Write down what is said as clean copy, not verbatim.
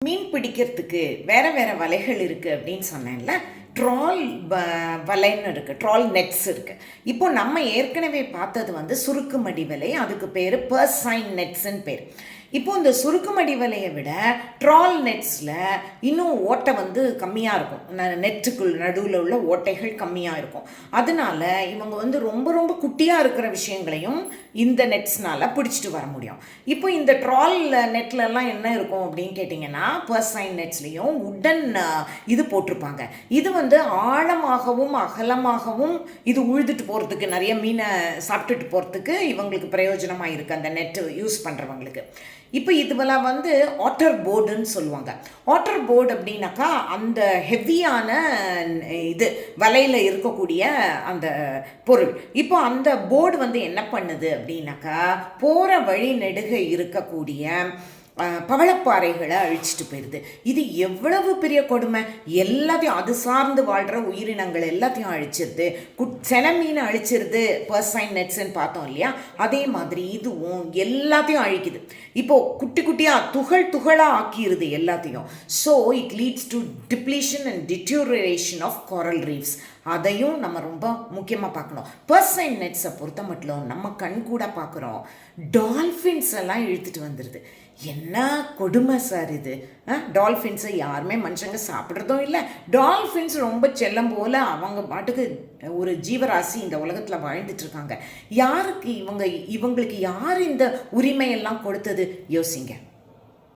மீன் பிடிக்கிறதுக்கு வேறு வேறு வலைகள் இருக்குது அப்படின்னு சொன்னேன்ல. ட்ரால் வலைன்னு இருக்குது, ட்ரால் நெட்ஸ் இருக்குது. இப்போ நம்ம ஏற்கனவே பார்த்தது வந்து சுருக்குமடி வலை, அதுக்கு பேர் பர்சைன் நெட்ஸ்ன்னு பேர். இப்போ இந்த சுருக்குமடி வலையை விட ட்ரால் நெட்ஸில் இன்னும் ஓட்டை வந்து கம்மியாக இருக்கும், நெட்டுக்குள் நடுவில் உள்ள ஓட்டைகள் கம்மியாக இருக்கும். அதனால இவங்க வந்து ரொம்ப ரொம்ப குட்டியாக இருக்கிற விஷயங்களையும் இந்த நெட்ஸ்னால் பிடிச்சிட்டு வர முடியும். இப்போ இந்த ட்ரால் நெட்லலாம் என்ன இருக்கும் அப்படின்னு கேட்டிங்கன்னா, பர்சைன் நெட்ஸ்லேயும் உடன் இது போட்டிருப்பாங்க. இது வந்து ஆழமாகவும் அகலமாகவும் இது உழுதுட்டு போகிறதுக்கு, நிறைய மீனை சாப்பிட்டுட்டு போகிறதுக்கு இவங்களுக்கு பிரயோஜனமாக இருக்குது அந்த நெட்டு யூஸ் பண்ணுறவங்களுக்கு. இப்போ இதுவெல்லாம் வந்து வாட்டர் போர்டுன்னு சொல்லுவாங்க. வாட்டர் போர்டு அப்படின்னாக்கா அந்த ஹெவியான இது வலையில் இருக்கக்கூடிய அந்த பொருள். இப்போ அந்த போர்டு வந்து என்ன பண்ணுது அப்படின்னாக்கா, போகிற வழி நெடுக இருக்கக்கூடிய பவளப்பாறைகளை அழிச்சிட்டு போயிடுது. இது எவ்வளவு பெரிய கொடுமை! எல்லாத்தையும், அது சார்ந்து வாழ்கிற உயிரினங்கள் எல்லாத்தையும் அழிச்சிருது. சென மீனை அழிச்சிருது பர்சைன் நெட்ஸ்ன்னு பார்த்தோம் இல்லையா, அதே மாதிரி இதுவும் எல்லாத்தையும் அழிக்குது. இப்போது குட்டி குட்டியாக துகளாக ஆக்கிடுது எல்லாத்தையும். So it leads to depletion and deterioration of coral reefs. அதையும் நம்ம ரொம்ப முக்கியமாக பார்க்கணும். பர்சைன் நெட்ஸை பொறுத்த மட்டும் நம்ம கண் கூட பார்க்குறோம், டால்ஃபின்ஸ் எல்லாம் இழுத்துட்டு வந்துடுது. என்ன கொடுமை சார் இது! டால்ஃபின்ஸை யாருமே மனுஷங்க சாப்பிட்றதும் இல்லை. டால்ஃபின்ஸ் ரொம்ப செல்லம் போல் அவங்க பாட்டுக்கு ஒரு ஜீவராசி இந்த உலகத்தில் வாழ்ந்துட்டுருக்காங்க. யாருக்கு இவங்களுக்கு யார் இந்த உரிமையெல்லாம் கொடுத்தது? யோசிங்க.